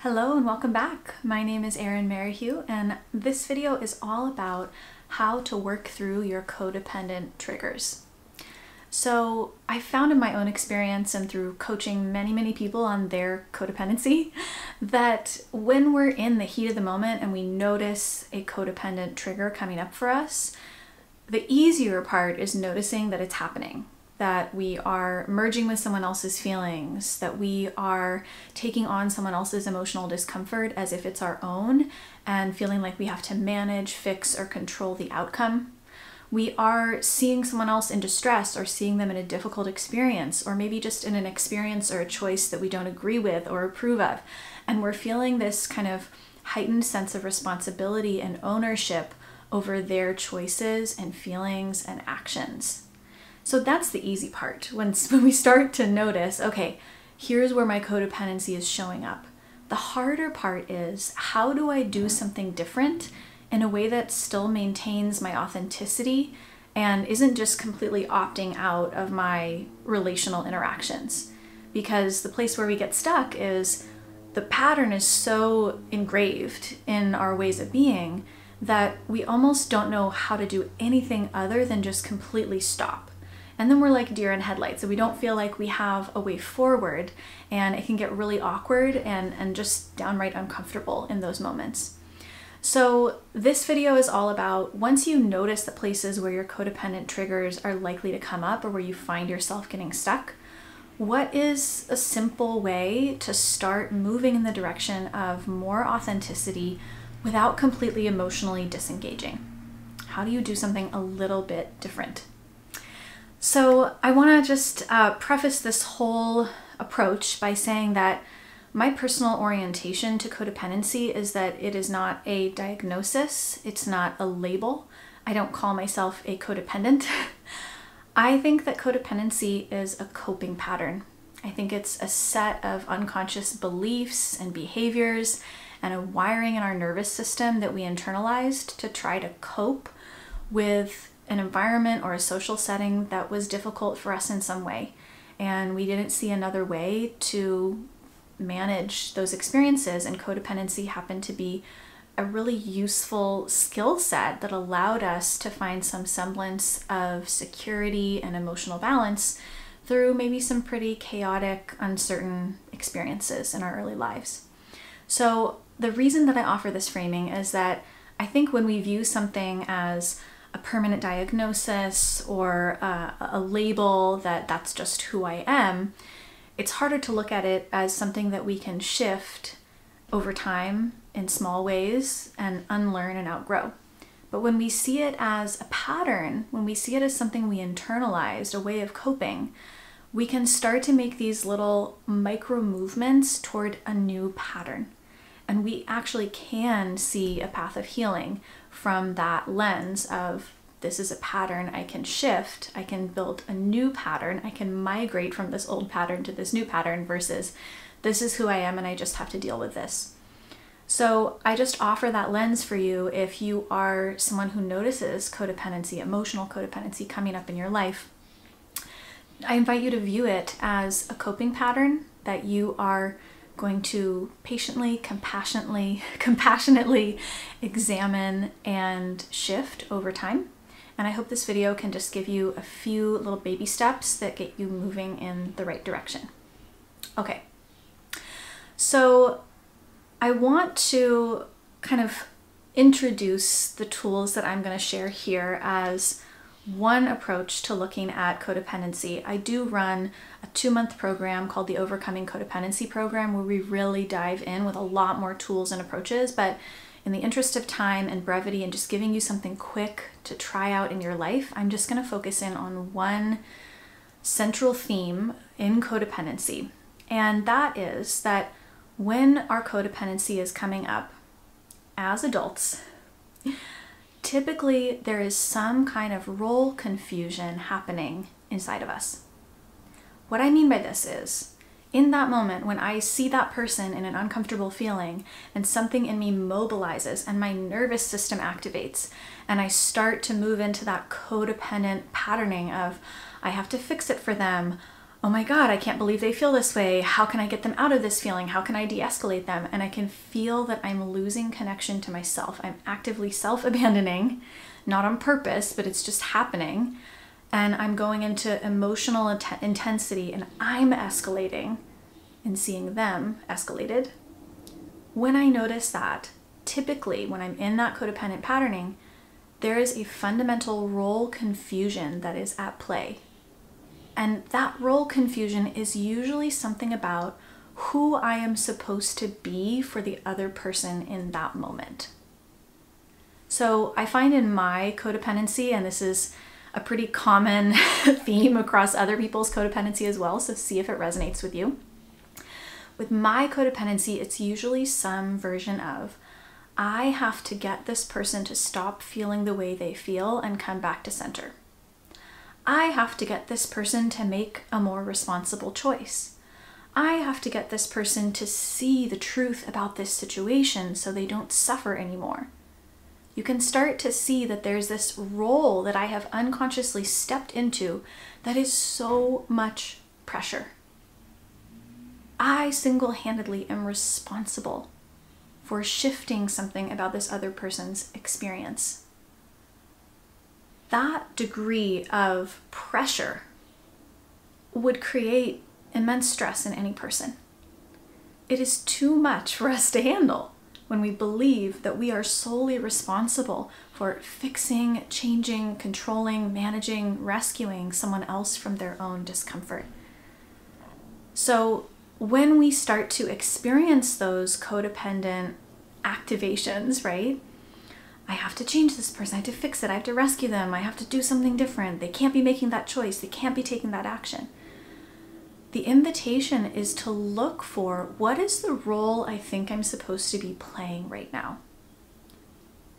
Hello and welcome back. My name is Erin Merrihew, and this video is all about how to work through your codependent triggers. So I found in my own experience and through coaching many people on their codependency that when we're in the heat of the moment and we notice a codependent trigger coming up for us, the easier part is noticing that it's happening. That we are merging with someone else's feelings, that we are taking on someone else's emotional discomfort as if it's our own and feeling like we have to manage, fix, or control the outcome. We are seeing someone else in distress or seeing them in a difficult experience, or maybe just in an experience or a choice that we don't agree with or approve of. And we're feeling this kind of heightened sense of responsibility and ownership over their choices and feelings and actions. So that's the easy part, when we start to notice, okay, here's where my codependency is showing up. The harder part is, how do I do something different in a way that still maintains my authenticity and isn't just completely opting out of my relational interactions? Because the place where we get stuck is the pattern is so engraved in our ways of being that we almost don't know how to do anything other than just completely stop. And then we're like deer in headlights, so we don't feel like we have a way forward, and it can get really awkward and just downright uncomfortable in those moments. So this video is all about, once you notice the places where your codependent triggers are likely to come up or where you find yourself getting stuck, what is a simple way to start moving in the direction of more authenticity without completely emotionally disengaging? How do you do something a little bit different? So I want to just preface this whole approach by saying that my personal orientation to codependency is that it is not a diagnosis, it's not a label. I don't call myself a codependent. I think that codependency is a coping pattern. I think it's a set of unconscious beliefs and behaviors and a wiring in our nervous system that we internalized to try to cope with an environment or a social setting that was difficult for us in some way. And we didn't see another way to manage those experiences, and codependency happened to be a really useful skill set that allowed us to find some semblance of security and emotional balance through maybe some pretty chaotic, uncertain experiences in our early lives. So the reason that I offer this framing is that I think when we view something as a permanent diagnosis or a label that's just who I am, it's harder to look at it as something that we can shift over time in small ways and unlearn and outgrow. But when we see it as a pattern, when we see it as something we internalized, a way of coping, we can start to make these little micro movements toward a new pattern. And we actually can see a path of healing from that lens of, this is a pattern I can shift, I can build a new pattern, I can migrate from this old pattern to this new pattern, versus this is who I am and I just have to deal with this. So I just offer that lens for you if you are someone who notices codependency, emotional codependency coming up in your life. I invite you to view it as a coping pattern that you are going to patiently, compassionately examine and shift over time. And I hope this video can just give you a few little baby steps that get you moving in the right direction. Okay, so I want to kind of introduce the tools that I'm going to share here as one approach to looking at codependency. I do run a 2-month program called the Overcoming Codependency Program, where we really dive in with a lot more tools and approaches, but in the interest of time and brevity and just giving you something quick to try out in your life, I'm just going to focus in on one central theme in codependency. And that is that when our codependency is coming up as adults, typically there is some kind of role confusion happening inside of us. What I mean by this is, in that moment when I see that person in an uncomfortable feeling and something in me mobilizes and my nervous system activates and I start to move into that codependent patterning of, I have to fix it for them, oh my God, I can't believe they feel this way. How can I get them out of this feeling? How can I de-escalate them? And I can feel that I'm losing connection to myself. I'm actively self-abandoning, not on purpose, but it's just happening. And I'm going into emotional intensity and I'm escalating and seeing them escalated. When I notice that, typically when I'm in that codependent patterning, there is a fundamental role confusion that is at play. And that role confusion is usually something about who I am supposed to be for the other person in that moment. So I find in my codependency, and this is a pretty common theme across other people's codependency as well, so see if it resonates with you. With my codependency, it's usually some version of, I have to get this person to stop feeling the way they feel and come back to center. I have to get this person to make a more responsible choice. I have to get this person to see the truth about this situation so they don't suffer anymore. You can start to see that there's this role that I have unconsciously stepped into that is so much pressure. I single-handedly am responsible for shifting something about this other person's experience. That degree of pressure would create immense stress in any person. It is too much for us to handle when we believe that we are solely responsible for fixing, changing, controlling, managing, rescuing someone else from their own discomfort. So when we start to experience those codependent activations, right? I have to change this person, I have to fix it, I have to rescue them, I have to do something different. They can't be making that choice, they can't be taking that action. The invitation is to look for, what is the role I think I'm supposed to be playing right now?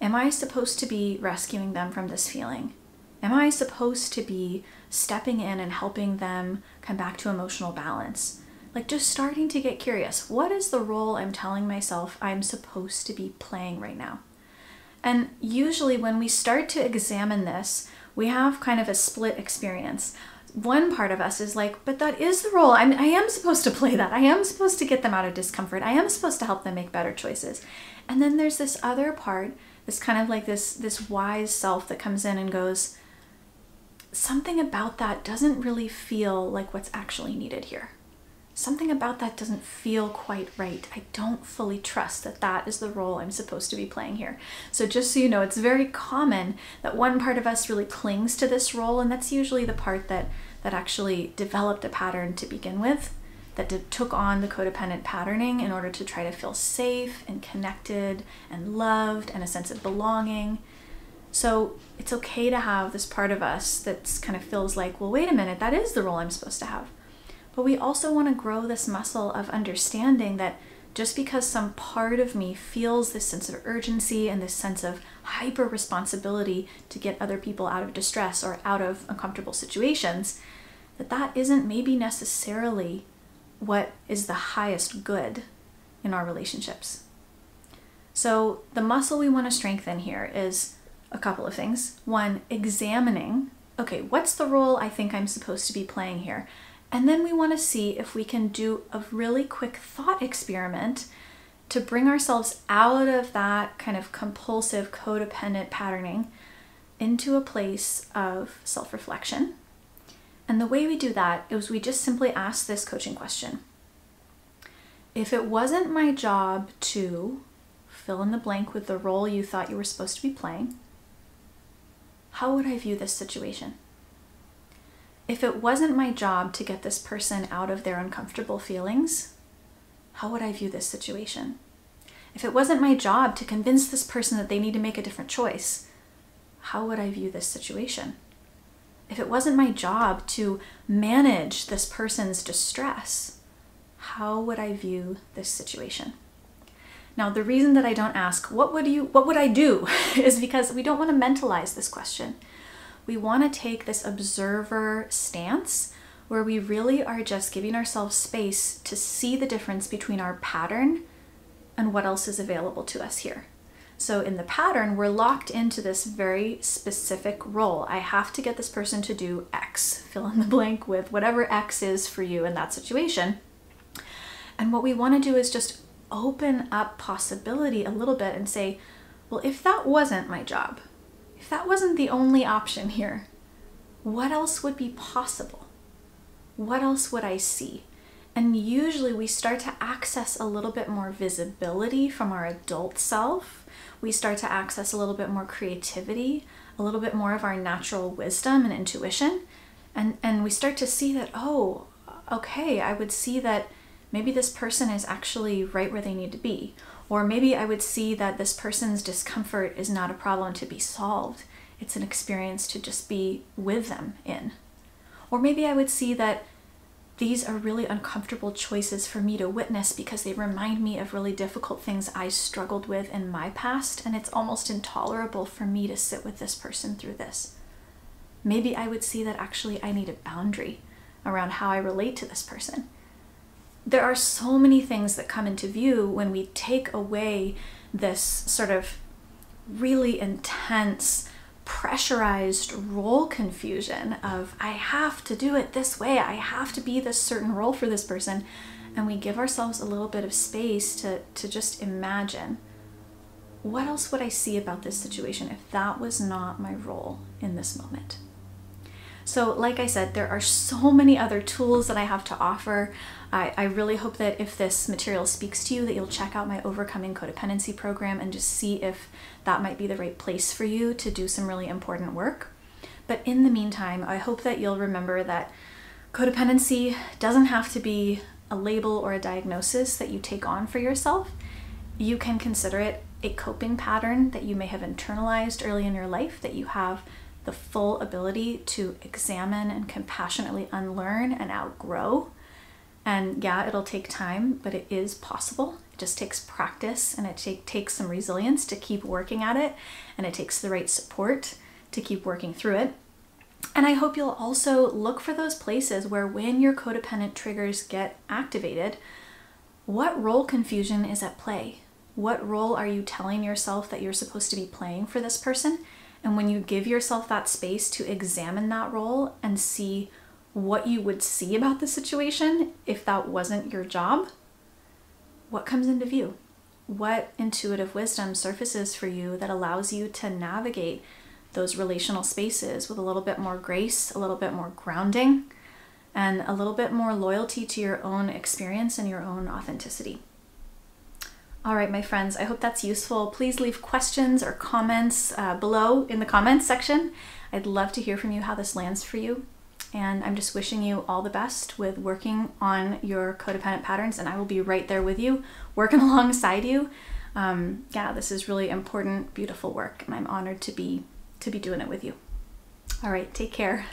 Am I supposed to be rescuing them from this feeling? Am I supposed to be stepping in and helping them come back to emotional balance? Like just starting to get curious, what is the role I'm telling myself I'm supposed to be playing right now? And usually when we start to examine this, we have kind of a split experience. One part of us is like, but that is the role. I am supposed to play that. I am supposed to get them out of discomfort. I am supposed to help them make better choices. And then there's this other part, this kind of like this wise self that comes in and goes, something about that doesn't really feel like what's actually needed here. Something about that doesn't feel quite right. I don't fully trust that that is the role I'm supposed to be playing here. So just so you know, it's very common that one part of us really clings to this role, and that's usually the part that actually developed a pattern to begin with, that took on the codependent patterning in order to try to feel safe and connected and loved and a sense of belonging. So it's okay to have this part of us that kind of feels like, well, wait a minute, that is the role I'm supposed to have. But we also want to grow this muscle of understanding that just because some part of me feels this sense of urgency and this sense of hyper responsibility to get other people out of distress or out of uncomfortable situations, that isn't maybe necessarily what is the highest good in our relationships. So the muscle we want to strengthen here is a couple of things. One, examining, okay, what's the role I think I'm supposed to be playing here? And then we want to see if we can do a really quick thought experiment to bring ourselves out of that kind of compulsive codependent patterning into a place of self-reflection. And the way we do that is we just simply ask this coaching question. If it wasn't my job to fill in the blank with the role you thought you were supposed to be playing, how would I view this situation? If it wasn't my job to get this person out of their uncomfortable feelings, how would I view this situation? If it wasn't my job to convince this person that they need to make a different choice, how would I view this situation? If it wasn't my job to manage this person's distress, how would I view this situation? Now, the reason that I don't ask, what would I do, is because we don't want to mentalize this question. We want to take this observer stance where we really are just giving ourselves space to see the difference between our pattern and what else is available to us here. So in the pattern, we're locked into this very specific role. I have to get this person to do X, fill in the blank with whatever X is for you in that situation. And what we want to do is just open up possibility a little bit and say, well, if that wasn't my job, if that wasn't the only option here, what else would be possible? What else would I see? And usually we start to access a little bit more visibility from our adult self. We start to access a little bit more creativity, a little bit more of our natural wisdom and intuition. And we start to see that, oh, okay, I would see that maybe this person is actually right where they need to be. Or maybe I would see that this person's discomfort is not a problem to be solved. It's an experience to just be with them in. Or maybe I would see that these are really uncomfortable choices for me to witness because they remind me of really difficult things I struggled with in my past, and it's almost intolerable for me to sit with this person through this. Maybe I would see that actually I need a boundary around how I relate to this person. There are so many things that come into view when we take away this sort of really intense, pressurized role confusion of I have to do it this way, I have to be this certain role for this person, and we give ourselves a little bit of space to just imagine, what else would I see about this situation if that was not my role in this moment? So like I said, there are so many other tools that I have to offer. I really hope that if this material speaks to you, that you'll check out my Overcoming Codependency program and just see if that might be the right place for you to do some really important work. But in the meantime, I hope that you'll remember that codependency doesn't have to be a label or a diagnosis that you take on for yourself. You can consider it a coping pattern that you may have internalized early in your life, that you have the full ability to examine and compassionately unlearn and outgrow. And yeah, it'll take time, but it is possible. It just takes practice, and it takes some resilience to keep working at it, and it takes the right support to keep working through it. And I hope you'll also look for those places where when your codependent triggers get activated, what role confusion is at play? What role are you telling yourself that you're supposed to be playing for this person? And when you give yourself that space to examine that role and see what you would see about the situation if that wasn't your job, what comes into view? What intuitive wisdom surfaces for you that allows you to navigate those relational spaces with a little bit more grace, a little bit more grounding, and a little bit more loyalty to your own experience and your own authenticity? All right, my friends, I hope that's useful. Please leave questions or comments below in the comments section. I'd love to hear from you how this lands for you. And I'm just wishing you all the best with working on your codependent patterns, and I will be right there with you, working alongside you. Yeah, this is really important, beautiful work, and I'm honored to be doing it with you. All right, take care.